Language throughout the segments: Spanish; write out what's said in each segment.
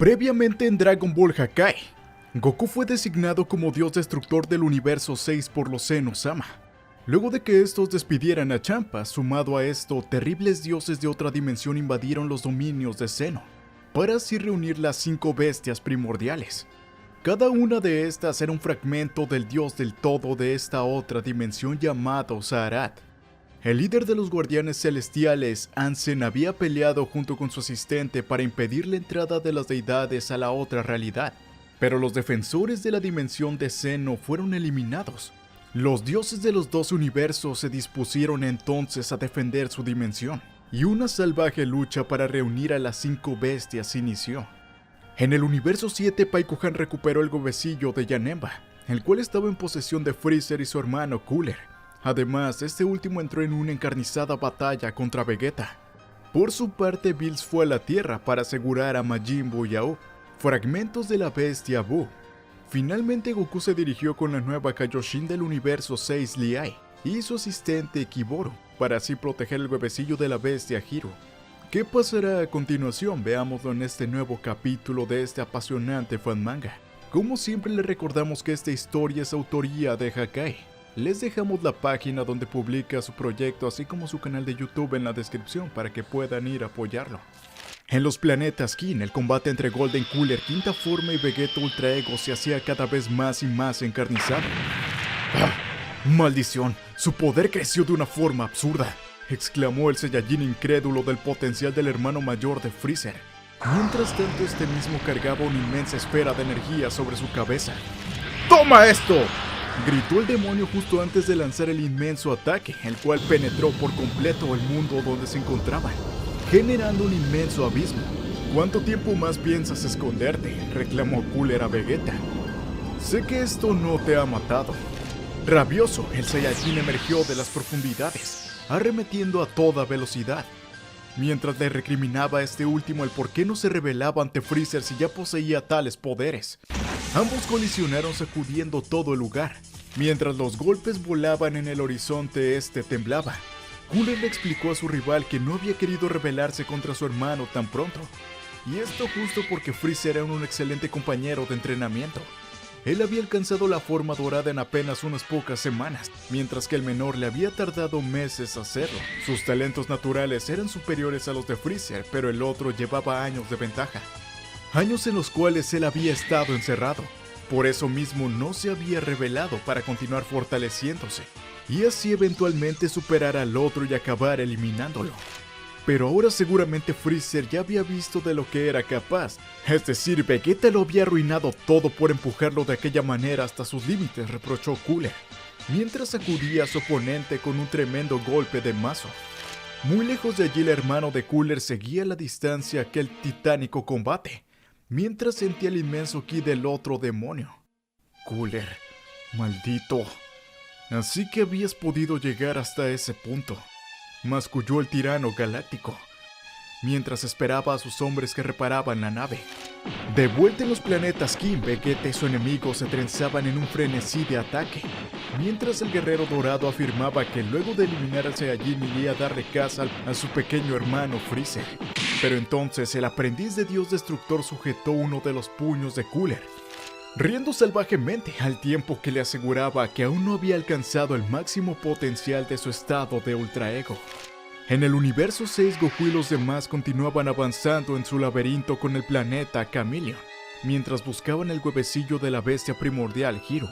Previamente en Dragon Ball Hakai, Goku fue designado como dios destructor del universo 6 por los Zenosama. Luego de que estos despidieran a Champa, sumado a esto, terribles dioses de otra dimensión invadieron los dominios de Zeno, para así reunir las 5 bestias primordiales. Cada una de estas era un fragmento del dios del todo de esta otra dimensión llamado Zarat. El líder de los guardianes celestiales, Ansem, había peleado junto con su asistente para impedir la entrada de las deidades a la otra realidad, pero los defensores de la dimensión de Zeno fueron eliminados. Los dioses de los dos universos se dispusieron entonces a defender su dimensión, y una salvaje lucha para reunir a las 5 bestias inició. En el universo 7, Paikuhan recuperó el huevecillo de Janemba, el cual estaba en posesión de Freezer y su hermano Cooler. Además, este último entró en una encarnizada batalla contra Vegeta. Por su parte, Bills fue a la Tierra para asegurar a Majin Buu y a Up, fragmentos de la bestia Buu. Finalmente, Goku se dirigió con la nueva Kaioshin del universo 6 Liai y su asistente Kiboru, para así proteger el bebecillo de la bestia Hiro. ¿Qué pasará a continuación? Veámoslo en este nuevo capítulo de este apasionante fanmanga. Como siempre, les recordamos que esta historia es autoría de Hakai. Les dejamos la página donde publica su proyecto, así como su canal de YouTube en la descripción para que puedan ir a apoyarlo. En los planetas Kin, el combate entre Golden Cooler, Quinta Forma y Vegeta Ultra Ego se hacía cada vez más y más encarnizado. ¡Ah! ¡Maldición! ¡Su poder creció de una forma absurda!, exclamó el Saiyajin incrédulo del potencial del hermano mayor de Freezer. Mientras tanto, este mismo cargaba una inmensa esfera de energía sobre su cabeza. ¡Toma esto!, gritó el demonio justo antes de lanzar el inmenso ataque, el cual penetró por completo el mundo donde se encontraban, generando un inmenso abismo. ¿Cuánto tiempo más piensas esconderte?, reclamó Cooler a Vegeta. Sé que esto no te ha matado. Rabioso, el Saiyajin emergió de las profundidades, arremetiendo a toda velocidad. Mientras le recriminaba a este último el por qué no se rebelaba ante Freezer si ya poseía tales poderes, ambos colisionaron sacudiendo todo el lugar. Mientras los golpes volaban en el horizonte, este temblaba. Cooler le explicó a su rival que no había querido rebelarse contra su hermano tan pronto, y esto justo porque Freezer era un excelente compañero de entrenamiento. Él había alcanzado la forma dorada en apenas unas pocas semanas, mientras que el menor le había tardado meses hacerlo. Sus talentos naturales eran superiores a los de Freezer, pero el otro llevaba años de ventaja. Años en los cuales él había estado encerrado. Por eso mismo no se había revelado para continuar fortaleciéndose, y así eventualmente superar al otro y acabar eliminándolo. Pero ahora seguramente Freezer ya había visto de lo que era capaz. Es decir, Vegeta lo había arruinado todo por empujarlo de aquella manera hasta sus límites, reprochó Cooler, mientras sacudía a su oponente con un tremendo golpe de mazo. Muy lejos de allí, el hermano de Cooler seguía a la distancia aquel titánico combate, mientras sentía el inmenso ki del otro demonio. Cooler, maldito. Así que habías podido llegar hasta ese punto, masculló el tirano galáctico, mientras esperaba a sus hombres que reparaban la nave. De vuelta en los planetas Kin, Vegeta y su enemigo se trenzaban en un frenesí de ataque, mientras el guerrero dorado afirmaba que luego de eliminar al Saiyajin iría a darle caza a su pequeño hermano Freezer. Pero entonces el aprendiz de Dios Destructor sujetó uno de los puños de Cooler, riendo salvajemente al tiempo que le aseguraba que aún no había alcanzado el máximo potencial de su estado de Ultra Ego. En el universo 6, Goku y los demás continuaban avanzando en su laberinto con el planeta Chameleon, mientras buscaban el huevecillo de la bestia primordial Hiro.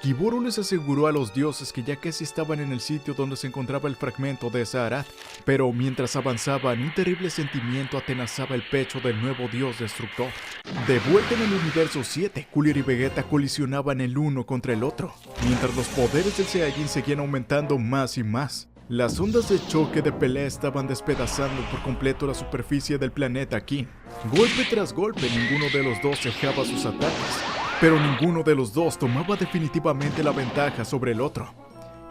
Kiboru les aseguró a los dioses que ya casi estaban en el sitio donde se encontraba el fragmento de Zarat, pero mientras avanzaban, un terrible sentimiento atenazaba el pecho del nuevo dios destructor. De vuelta en el universo 7, Cooler y Vegeta colisionaban el uno contra el otro, mientras los poderes del Saiyajin seguían aumentando más y más. Las ondas de choque de pelea estaban despedazando por completo la superficie del planeta Kin. Golpe tras golpe, ninguno de los dos cejaba sus ataques, pero ninguno de los dos tomaba definitivamente la ventaja sobre el otro.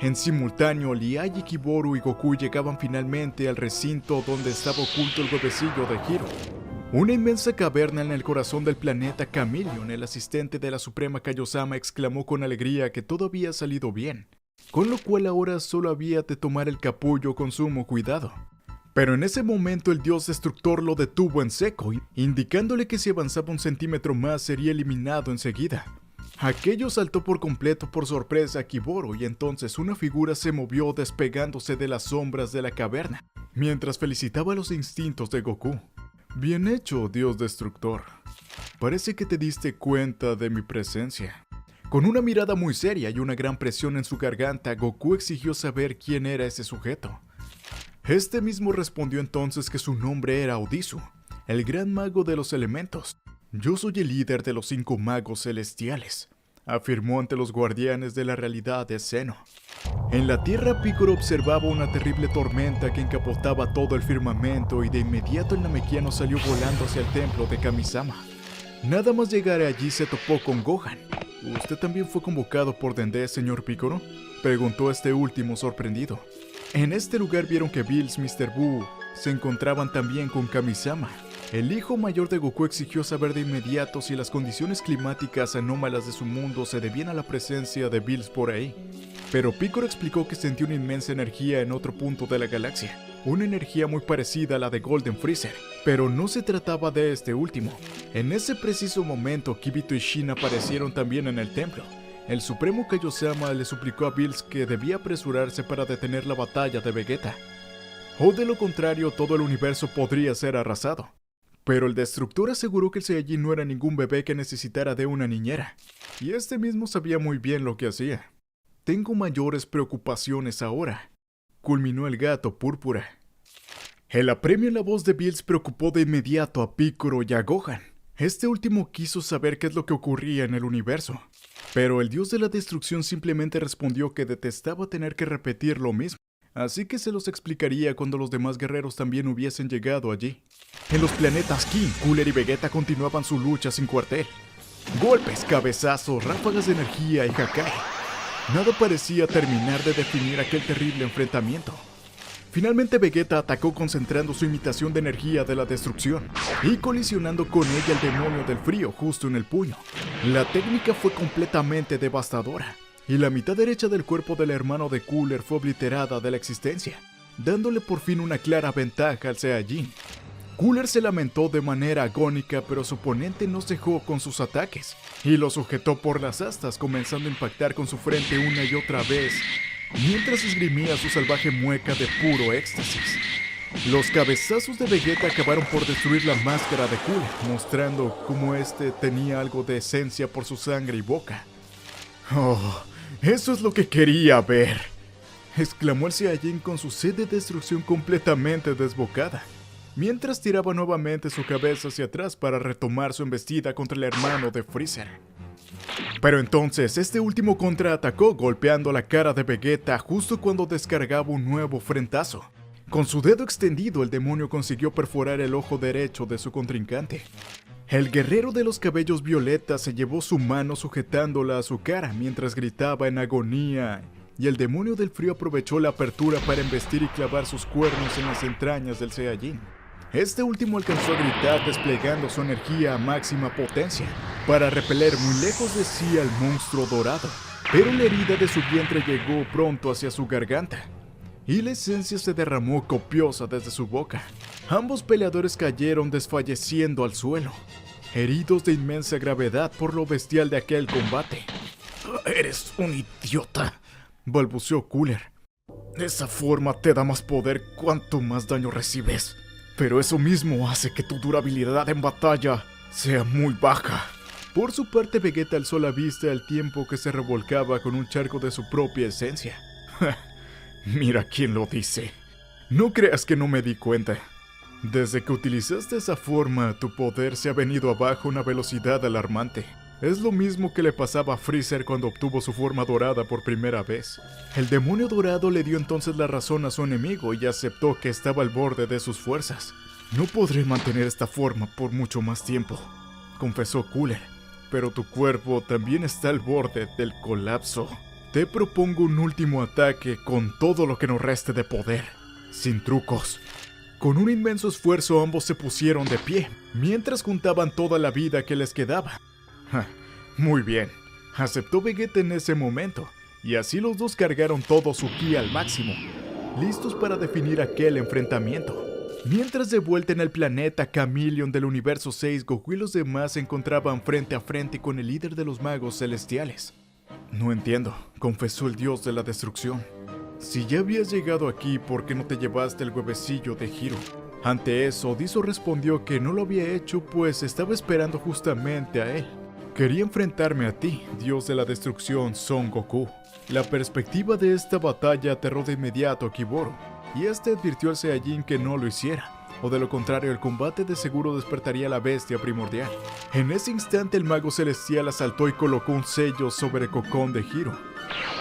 En simultáneo, Liai y Kiboru y Goku llegaban finalmente al recinto donde estaba oculto el huevecillo de Hiro. Una inmensa caverna en el corazón del planeta Chameleon. El asistente de la Suprema Kaiosama exclamó con alegría que todo había salido bien, con lo cual ahora solo había de tomar el capullo con sumo cuidado. Pero en ese momento el dios destructor lo detuvo en seco, indicándole que si avanzaba un centímetro más sería eliminado enseguida. Aquello saltó por completo por sorpresa a Kiboro y entonces una figura se movió despegándose de las sombras de la caverna, mientras felicitaba los instintos de Goku. Bien hecho, dios destructor. Parece que te diste cuenta de mi presencia. Con una mirada muy seria y una gran presión en su garganta, Goku exigió saber quién era ese sujeto. Este mismo respondió entonces que su nombre era Odisu, el gran mago de los elementos. Yo soy el líder de los 5 magos celestiales, afirmó ante los guardianes de la realidad de Zeno. En la tierra, Piccolo observaba una terrible tormenta que encapotaba todo el firmamento y de inmediato el Namekiano salió volando hacia el templo de Kamisama. Nada más llegar allí se topó con Gohan. ¿Usted también fue convocado por Dende, señor Piccolo?, preguntó este último sorprendido. En este lugar vieron que Bills, Mr. Buu se encontraban también con Kamisama. El hijo mayor de Goku exigió saber de inmediato si las condiciones climáticas anómalas de su mundo se debían a la presencia de Bills por ahí. Pero Piccolo explicó que sentía una inmensa energía en otro punto de la galaxia, una energía muy parecida a la de Golden Freezer, pero no se trataba de este último. En ese preciso momento, Kibito y Shin aparecieron también en el templo. El supremo Kaiosama le suplicó a Bills que debía apresurarse para detener la batalla de Vegeta, o de lo contrario todo el universo podría ser arrasado. Pero el destructor aseguró que el Saiyajin no era ningún bebé que necesitara de una niñera, y este mismo sabía muy bien lo que hacía. Tengo mayores preocupaciones ahora, culminó el gato púrpura. El apremio en la voz de Bills preocupó de inmediato a Piccolo y a Gohan. Este último quiso saber qué es lo que ocurría en el universo, pero el dios de la destrucción simplemente respondió que detestaba tener que repetir lo mismo, así que se los explicaría cuando los demás guerreros también hubiesen llegado allí. En los planetas King, Cooler y Vegeta continuaban su lucha sin cuartel. Golpes, cabezazos, ráfagas de energía y Hakai. Nada parecía terminar de definir aquel terrible enfrentamiento. Finalmente Vegeta atacó concentrando su imitación de energía de la destrucción y colisionando con ella el demonio del frío justo en el puño. La técnica fue completamente devastadora y la mitad derecha del cuerpo del hermano de Cooler fue obliterada de la existencia, dándole por fin una clara ventaja al Saiyajin. Cooler se lamentó de manera agónica, pero su oponente no cejó con sus ataques y lo sujetó por las astas, comenzando a impactar con su frente una y otra vez, mientras esgrimía su salvaje mueca de puro éxtasis. Los cabezazos de Vegeta acabaron por destruir la máscara de Cooler, mostrando cómo este tenía algo de esencia por su sangre y boca. «Oh, eso es lo que quería ver», exclamó el Saiyajin con su sed de destrucción completamente desbocada, mientras tiraba nuevamente su cabeza hacia atrás para retomar su embestida contra el hermano de Freezer. Pero entonces este último contraatacó golpeando la cara de Vegeta justo cuando descargaba un nuevo frentazo. Con su dedo extendido el demonio consiguió perforar el ojo derecho de su contrincante. El guerrero de los cabellos violetas se llevó su mano sujetándola a su cara mientras gritaba en agonía, y el demonio del frío aprovechó la apertura para embestir y clavar sus cuernos en las entrañas del Saiyajin. Este último alcanzó a gritar desplegando su energía a máxima potencia para repeler muy lejos de sí al monstruo dorado, pero la herida de su vientre llegó pronto hacia su garganta y la esencia se derramó copiosa desde su boca. Ambos peleadores cayeron desfalleciendo al suelo, heridos de inmensa gravedad por lo bestial de aquel combate. «Eres un idiota», balbuceó Cooler. «Esa forma te da más poder cuanto más daño recibes, pero eso mismo hace que tu durabilidad en batalla sea muy baja». Por su parte, Vegeta alzó la vista al tiempo que se revolcaba con un charco de su propia esencia. «Mira quién lo dice. No creas que no me di cuenta. Desde que utilizaste esa forma, tu poder se ha venido abajo a una velocidad alarmante. Es lo mismo que le pasaba a Freezer cuando obtuvo su forma dorada por primera vez. El demonio dorado le dio entonces la razón a su enemigo y aceptó que estaba al borde de sus fuerzas. No podré mantener esta forma por mucho más tiempo», confesó Cooler, «pero tu cuerpo también está al borde del colapso. Te propongo un último ataque con todo lo que nos reste de poder, sin trucos». Con un inmenso esfuerzo ambos se pusieron de pie, mientras juntaban toda la vida que les quedaba. Muy bien, aceptó Vegeta en ese momento, y así los dos cargaron todo su ki al máximo. listos para definir aquel enfrentamiento. Mientras de vuelta en el planeta Chameleon del Universo 6, Goku y los demás se encontraban frente a frente con el líder de los magos celestiales. No entiendo, confesó el dios de la destrucción. Si ya habías llegado aquí, ¿por qué no te llevaste el huevecillo de Hiro? Ante eso, Odiso respondió que no lo había hecho pues estaba esperando justamente a él. Quería enfrentarme a ti, dios de la destrucción Son Goku. La perspectiva de esta batalla aterró de inmediato a Kiboro, y este advirtió al Saiyajin que no lo hiciera, o de lo contrario el combate de seguro despertaría a la bestia primordial. En ese instante el mago celestial asaltó y colocó un sello sobre el cocón de Hiro.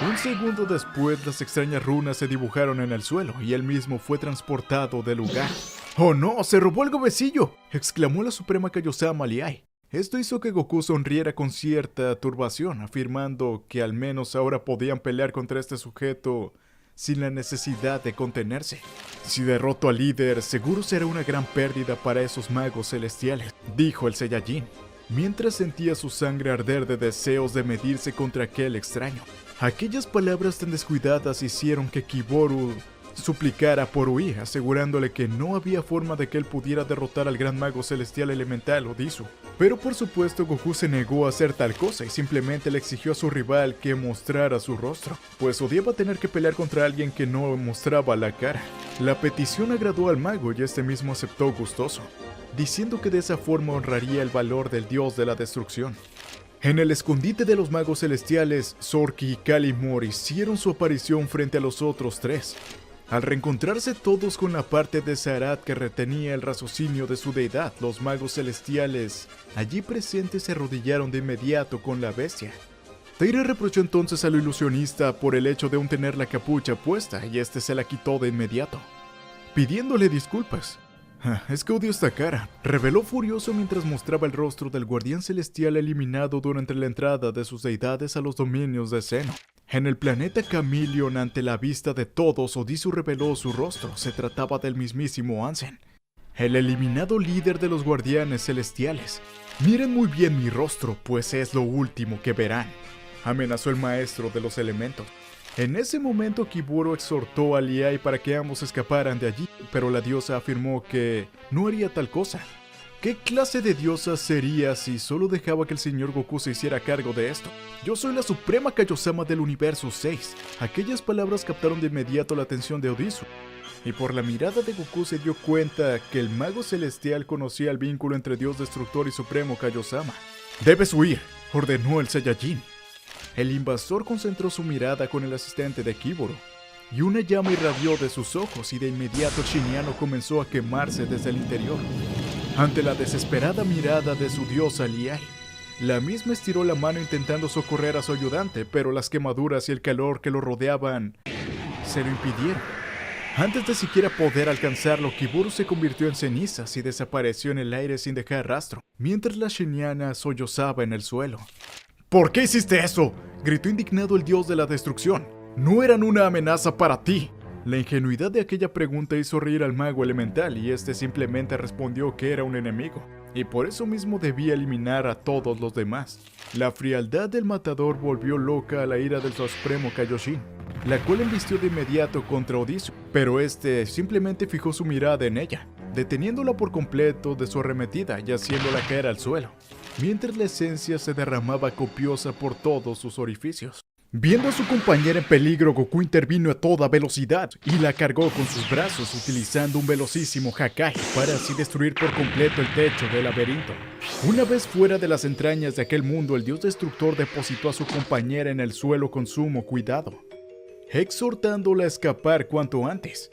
Un segundo después las extrañas runas se dibujaron en el suelo y él mismo fue transportado del lugar. ¡Oh no! ¡Se robó el huevecillo!, exclamó la suprema Kaiosama Liai. Esto hizo que Goku sonriera con cierta turbación, afirmando que al menos ahora podían pelear contra este sujeto sin la necesidad de contenerse. Si derroto al líder, seguro será una gran pérdida para esos magos celestiales, dijo el Saiyajin, mientras sentía su sangre arder de deseos de medirse contra aquel extraño. Aquellas palabras tan descuidadas hicieron que Kiboro suplicara por huir, asegurándole que no había forma de que él pudiera derrotar al gran mago celestial elemental Odisu. Pero por supuesto Goku se negó a hacer tal cosa y simplemente le exigió a su rival que mostrara su rostro, pues odiaba tener que pelear contra alguien que no mostraba la cara. La petición agradó al mago y este mismo aceptó gustoso, diciendo que de esa forma honraría el valor del dios de la destrucción. En el escondite de los magos celestiales, Zorki y Calimore hicieron su aparición frente a los otros tres. Al reencontrarse todos con la parte de Zarat que retenía el raciocinio de su deidad, los magos celestiales allí presentes se arrodillaron de inmediato con la bestia. Taira reprochó entonces al ilusionista por el hecho de aún tener la capucha puesta y este se la quitó de inmediato, pidiéndole disculpas. Es que odio esta cara, reveló furioso mientras mostraba el rostro del guardián celestial eliminado durante la entrada de sus deidades a los dominios de Zeno. En el planeta Chameleon, ante la vista de todos, Odisu reveló su rostro. Se trataba del mismísimo Ansem, el eliminado líder de los guardianes celestiales. Miren muy bien mi rostro, pues es lo último que verán, amenazó el maestro de los elementos. En ese momento Kiboro exhortó a Liai para que ambos escaparan de allí, pero la diosa afirmó que no haría tal cosa. ¿Qué clase de diosa sería si solo dejaba que el señor Goku se hiciera cargo de esto? Yo soy la suprema Kaiosama del Universo 6. Aquellas palabras captaron de inmediato la atención de Odisu, y por la mirada de Goku se dio cuenta que el mago celestial conocía el vínculo entre Dios Destructor y Supremo Kaiosama. «Debes huir», ordenó el Saiyajin. El invasor concentró su mirada con el asistente de Kiboro, y una llama irradió de sus ojos y de inmediato el Shiniano comenzó a quemarse desde el interior. Ante la desesperada mirada de su diosa Liai, la misma estiró la mano intentando socorrer a su ayudante, pero las quemaduras y el calor que lo rodeaban se lo impidieron. Antes de siquiera poder alcanzarlo, Kiboro se convirtió en cenizas y desapareció en el aire sin dejar rastro, mientras la Shiniana sollozaba en el suelo. «¿Por qué hiciste eso?», gritó indignado el dios de la destrucción. «No eran una amenaza para ti». La ingenuidad de aquella pregunta hizo reír al mago elemental y este simplemente respondió que era un enemigo, y por eso mismo debía eliminar a todos los demás. La frialdad del matador volvió loca a la ira del supremo Kaioshin, la cual embistió de inmediato contra Odisu, pero este simplemente fijó su mirada en ella, deteniéndola por completo de su arremetida y haciéndola caer al suelo, mientras la esencia se derramaba copiosa por todos sus orificios. Viendo a su compañera en peligro, Goku intervino a toda velocidad y la cargó con sus brazos utilizando un velocísimo Hakai para así destruir por completo el techo del laberinto. Una vez fuera de las entrañas de aquel mundo, el dios destructor depositó a su compañera en el suelo con sumo cuidado, exhortándola a escapar cuanto antes.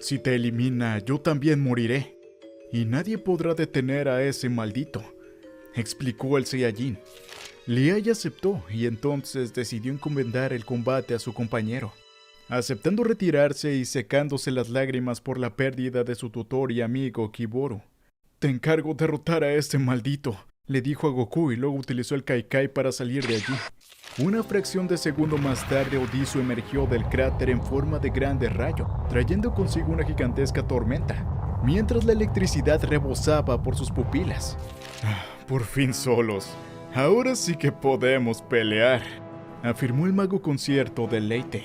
«Si te elimina, yo también moriré, y nadie podrá detener a ese maldito», explicó el Saiyajin. Liai aceptó y entonces decidió encomendar el combate a su compañero, aceptando retirarse y secándose las lágrimas por la pérdida de su tutor y amigo Kiboro. «Te encargo derrotar a este maldito», le dijo a Goku y luego utilizó el Kaikai para salir de allí. Una fracción de segundo más tarde, Odisu emergió del cráter en forma de grande rayo, trayendo consigo una gigantesca tormenta, mientras la electricidad rebosaba por sus pupilas. «Por fin solos. Ahora sí que podemos pelear», afirmó el mago con cierto deleite.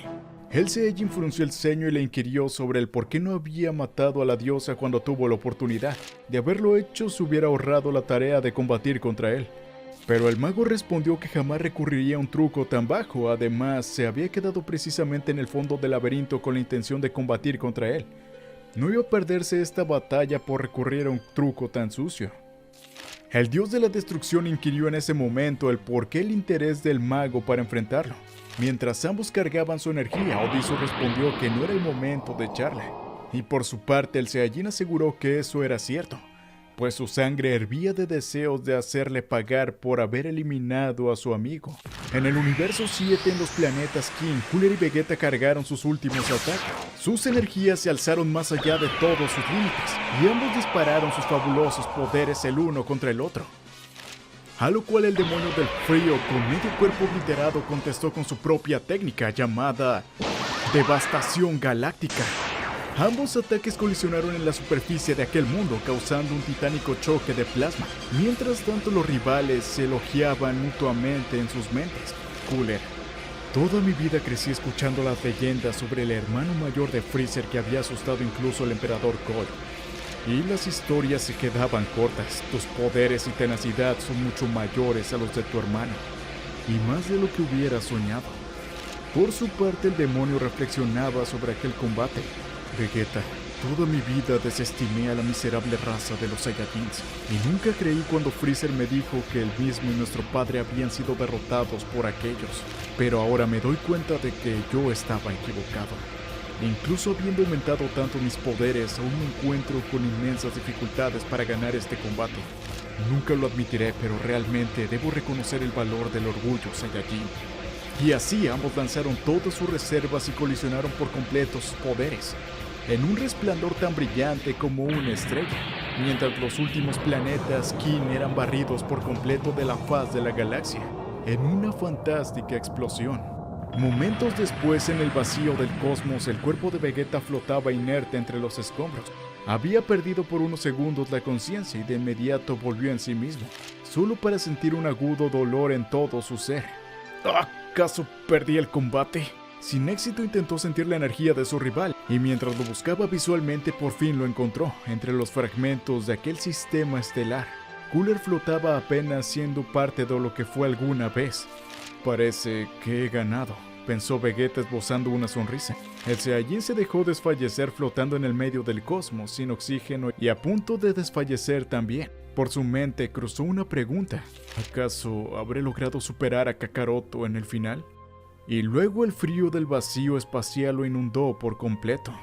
El Saiyajin frunció el ceño y le inquirió sobre el por qué no había matado a la diosa cuando tuvo la oportunidad. De haberlo hecho, se hubiera ahorrado la tarea de combatir contra él. Pero el mago respondió que jamás recurriría a un truco tan bajo. Además, se había quedado precisamente en el fondo del laberinto con la intención de combatir contra él. No iba a perderse esta batalla por recurrir a un truco tan sucio. El dios de la destrucción inquirió en ese momento el por qué el interés del mago para enfrentarlo. Mientras ambos cargaban su energía, Odiso respondió que no era el momento de echarla. Y por su parte, el Saiyajin aseguró que eso era cierto, pues su sangre hervía de deseos de hacerle pagar por haber eliminado a su amigo. En el universo 7, en los planetas King, Cooler y Vegeta cargaron sus últimos ataques. Sus energías se alzaron más allá de todos sus límites, y ambos dispararon sus fabulosos poderes el uno contra el otro. A lo cual el demonio del frío, con medio cuerpo obliterado, contestó con su propia técnica llamada Devastación Galáctica. Ambos ataques colisionaron en la superficie de aquel mundo, causando un titánico choque de plasma. Mientras tanto, los rivales se elogiaban mutuamente en sus mentes. Cooler: toda mi vida crecí escuchando las leyendas sobre el hermano mayor de Freezer que había asustado incluso al emperador Cole. Y las historias se quedaban cortas. Tus poderes y tenacidad son mucho mayores a los de tu hermano, y más de lo que hubiera soñado. Por su parte, el demonio reflexionaba sobre aquel combate. Vegeta: toda mi vida desestimé a la miserable raza de los Saiyajins, y nunca creí cuando Freezer me dijo que él mismo y nuestro padre habían sido derrotados por aquellos. Pero ahora me doy cuenta de que yo estaba equivocado. Incluso habiendo aumentado tanto mis poderes, aún me encuentro con inmensas dificultades para ganar este combate. Nunca lo admitiré, pero realmente debo reconocer el valor del orgullo Saiyajin. Y así ambos lanzaron todas sus reservas y colisionaron por completo sus poderes, en un resplandor tan brillante como una estrella, mientras los últimos planetas Kin eran barridos por completo de la faz de la galaxia, en una fantástica explosión. Momentos después, en el vacío del cosmos, el cuerpo de Vegeta flotaba inerte entre los escombros. Había perdido por unos segundos la conciencia y de inmediato volvió en sí mismo, solo para sentir un agudo dolor en todo su ser. ¿Acaso perdí el combate? Sin éxito intentó sentir la energía de su rival, y mientras lo buscaba visualmente por fin lo encontró, entre los fragmentos de aquel sistema estelar. Cooler flotaba apenas siendo parte de lo que fue alguna vez. Parece que he ganado, pensó Vegeta esbozando una sonrisa. El Saiyajin se dejó desfallecer flotando en el medio del cosmos, sin oxígeno y a punto de desfallecer también. Por su mente cruzó una pregunta: ¿acaso habré logrado superar a Kakaroto en el final? Y luego el frío del vacío espacial lo inundó por completo.